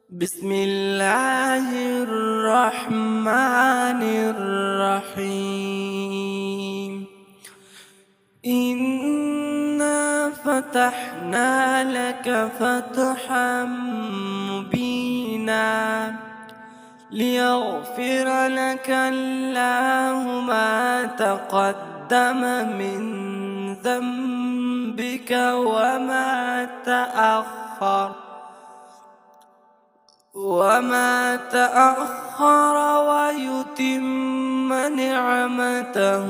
بسم الله الرحمن الرحيم. إنا فتحنا لك فتحا مبينا ليغفر لك الله ما تقدم من ذنبك وما تأخر ويتم نعمته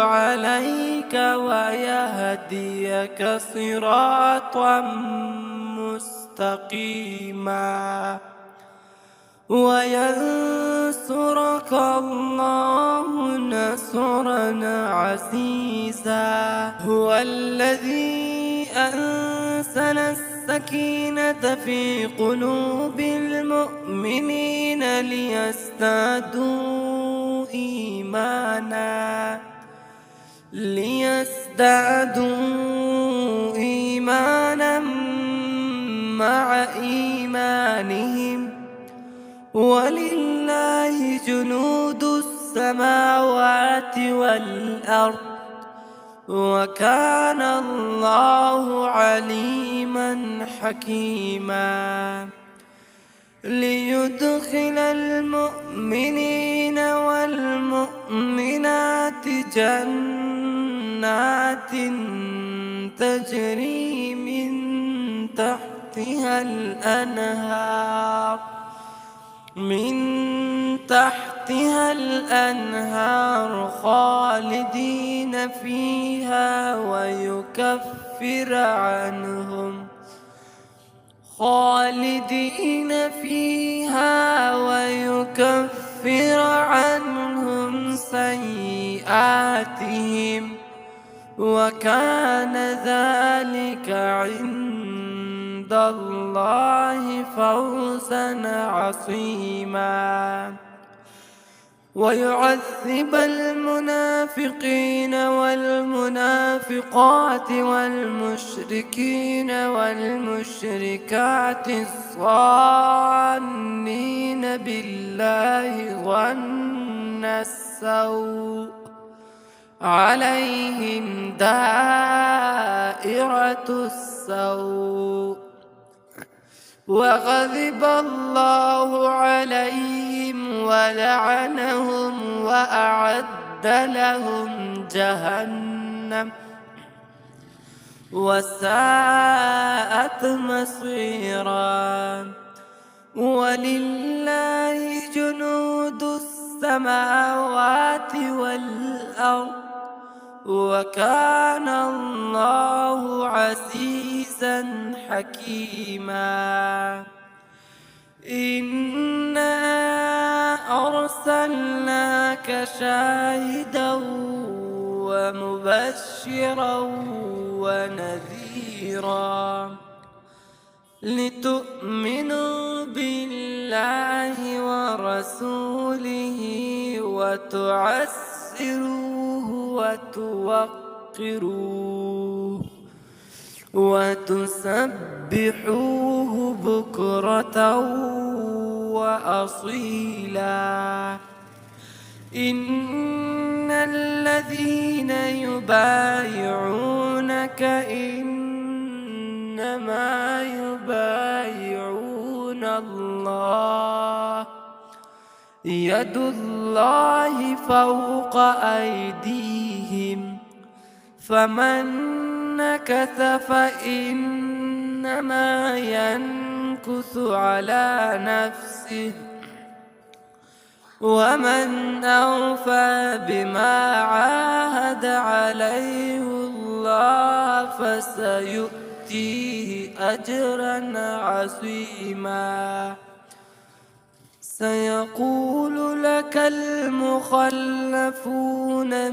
عليك ويهديك صراطا مستقيما وينصرك الله نصرا عزيزا. هو الذي أنزل السكينة في قلوب المؤمنين ليزدادوا إيمانا مع إيمانهم ولله جنود السماوات والأرض وكان الله عليما حكيما. ليدخل المؤمنين والمؤمنات جنات تجري من تحتها الأنهار خالدين فيها ويكفر عنهم سيئاتهم وكان ذلك عند الله فوزا عظيما. ويعذب المنافقين والمنافقات والمشركين والمشركات الظانين بالله ظن السوء عليهم دائرة السوء وغضب الله عليهم ولعنهم وأعد لهم جهنم وساءت مصيرا. ولله جنود السماوات والأرض وكان الله عزيزا حكيما. إنا أرسلناك شاهدا ومبشرا ونذيرا لتؤمنوا بالله ورسوله وتعزروه وتوقروه وتسبحوه بكرة وأصيلا. إن الذين يبايعونك إنما يبايعون الله يد الله فوق أيديهم فمن نكث فإنما ينكث على نفسه ومن أوفى بما عاهد عليه الله فسيؤتيه أجرا عظيما. سيقول لك المخلفون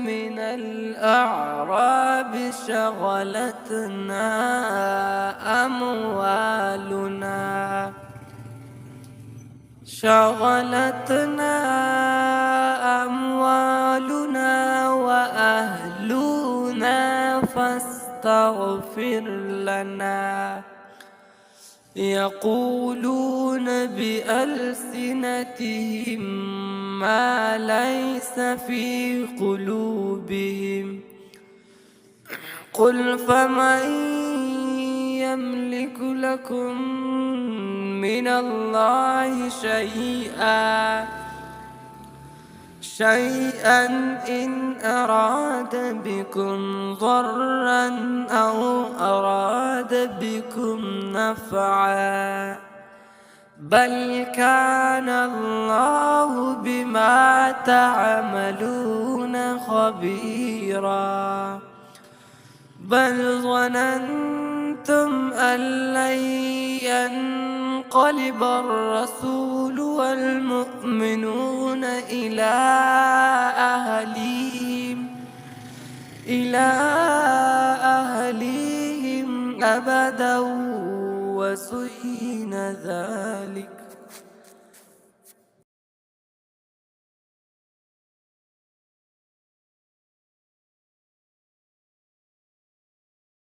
من الأعراب شغلتنا أموالنا وأهلنا فاستغفر لنا يقولون بألسنتهم ما ليس في قلوبهم. قل فمن يملك لكم من الله شيئا إن أراد بكم ضرا أو أراد بكم نفعا، بل كان الله بما تعملون خبيرا. بل ظننتم أن لن ينقلب الرسول والمؤمنون إلى أهليهم أبدا، وزين ذلك